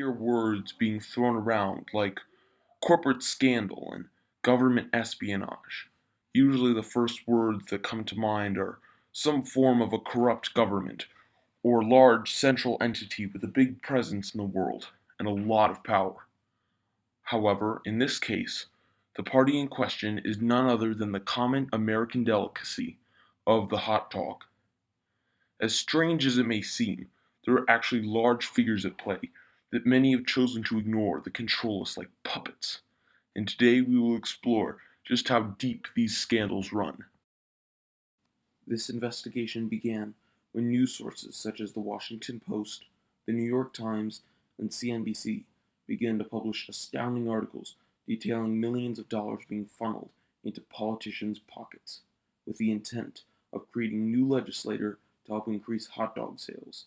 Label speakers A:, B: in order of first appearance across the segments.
A: hear words being thrown around like corporate scandal and government espionage. Usually, the first words that come to mind are some form of a corrupt government or large central entity with a big presence in the world and a lot of power. However, in this case, the party in question is none other than the common American delicacy of the hot dog. As strange as it may seem, there are actually large figures at play that many have chosen to ignore that control us like puppets. And today we will explore just how deep these scandals run. This investigation began when news sources such as the Washington Post, the New York Times, and CNBC began to publish astounding articles detailing millions of dollars being funneled into politicians' pockets with the intent of creating new legislature to help increase hot dog sales.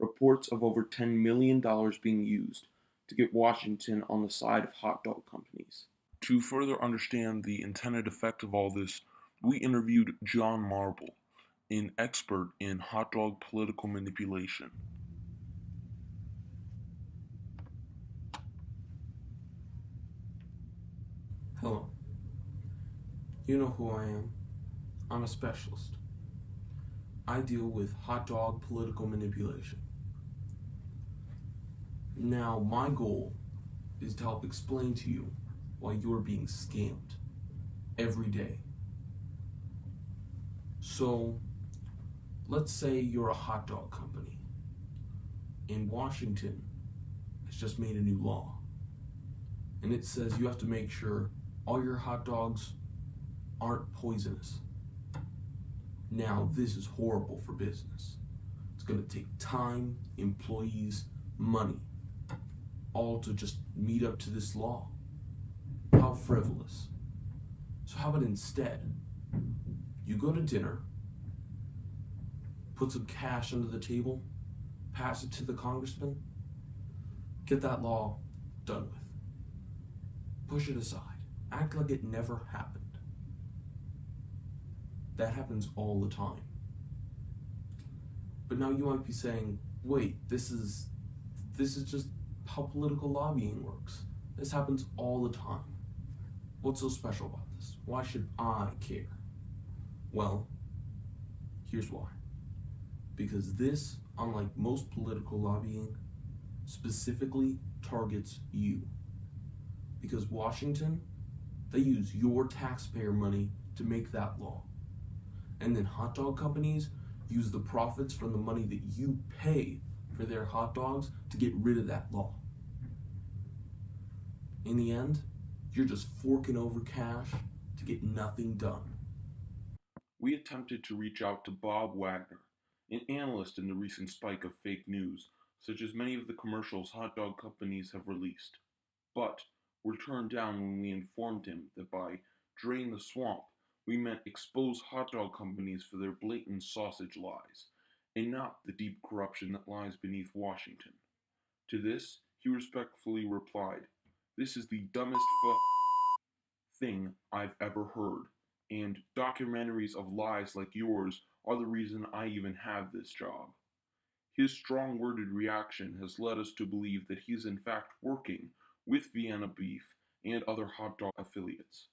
A: Reports of over $10 million being used to get Washington on the side of hot dog companies. To further understand the intended effect of all this, we interviewed John Marble, an expert in hot dog political manipulation.
B: Hello. You know who I am. I'm a specialist. I deal with hot dog political manipulation. Now, my goal is to help explain to you why you're being scammed every day. So, let's say you're a hot dog company, and Washington has just made a new law. And it says you have to make sure all your hot dogs aren't poisonous. Now, this is horrible for business. It's going to take time, employees, money, all to just meet up to this law. How frivolous. So, how about instead, you go to dinner, put some cash under the table, pass it to the congressman, get that law done with. Push it aside. Act like it never happened. That happens all the time. But now you might be saying, wait, this is just how political lobbying works. This happens all the time. What's so special about this? Why should I care? Well, here's why. Because this, unlike most political lobbying, specifically targets you. Because Washington, they use your taxpayer money to make that law. And then hot dog companies use the profits from the money that you pay for their hot dogs to get rid of that law. In the end, you're just forking over cash to get nothing done.
A: We attempted to reach out to Bob Wagner, an analyst in the recent spike of fake news, such as many of the commercials hot dog companies have released, but were turned down when we informed him that by drain the swamp, we meant expose hot dog companies for their blatant sausage lies, and not the deep corruption that lies beneath Washington. To this, he respectfully replied, "This is the dumbest thing I've ever heard, and documentaries of lies like yours are the reason I even have this job." His strong worded reaction has led us to believe that he is in fact working with Vienna Beef and other hot dog affiliates.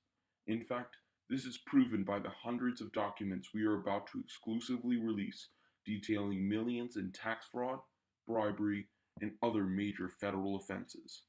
A: In fact, this is proven by the hundreds of documents we are about to exclusively release detailing millions in tax fraud, bribery, and other major federal offenses.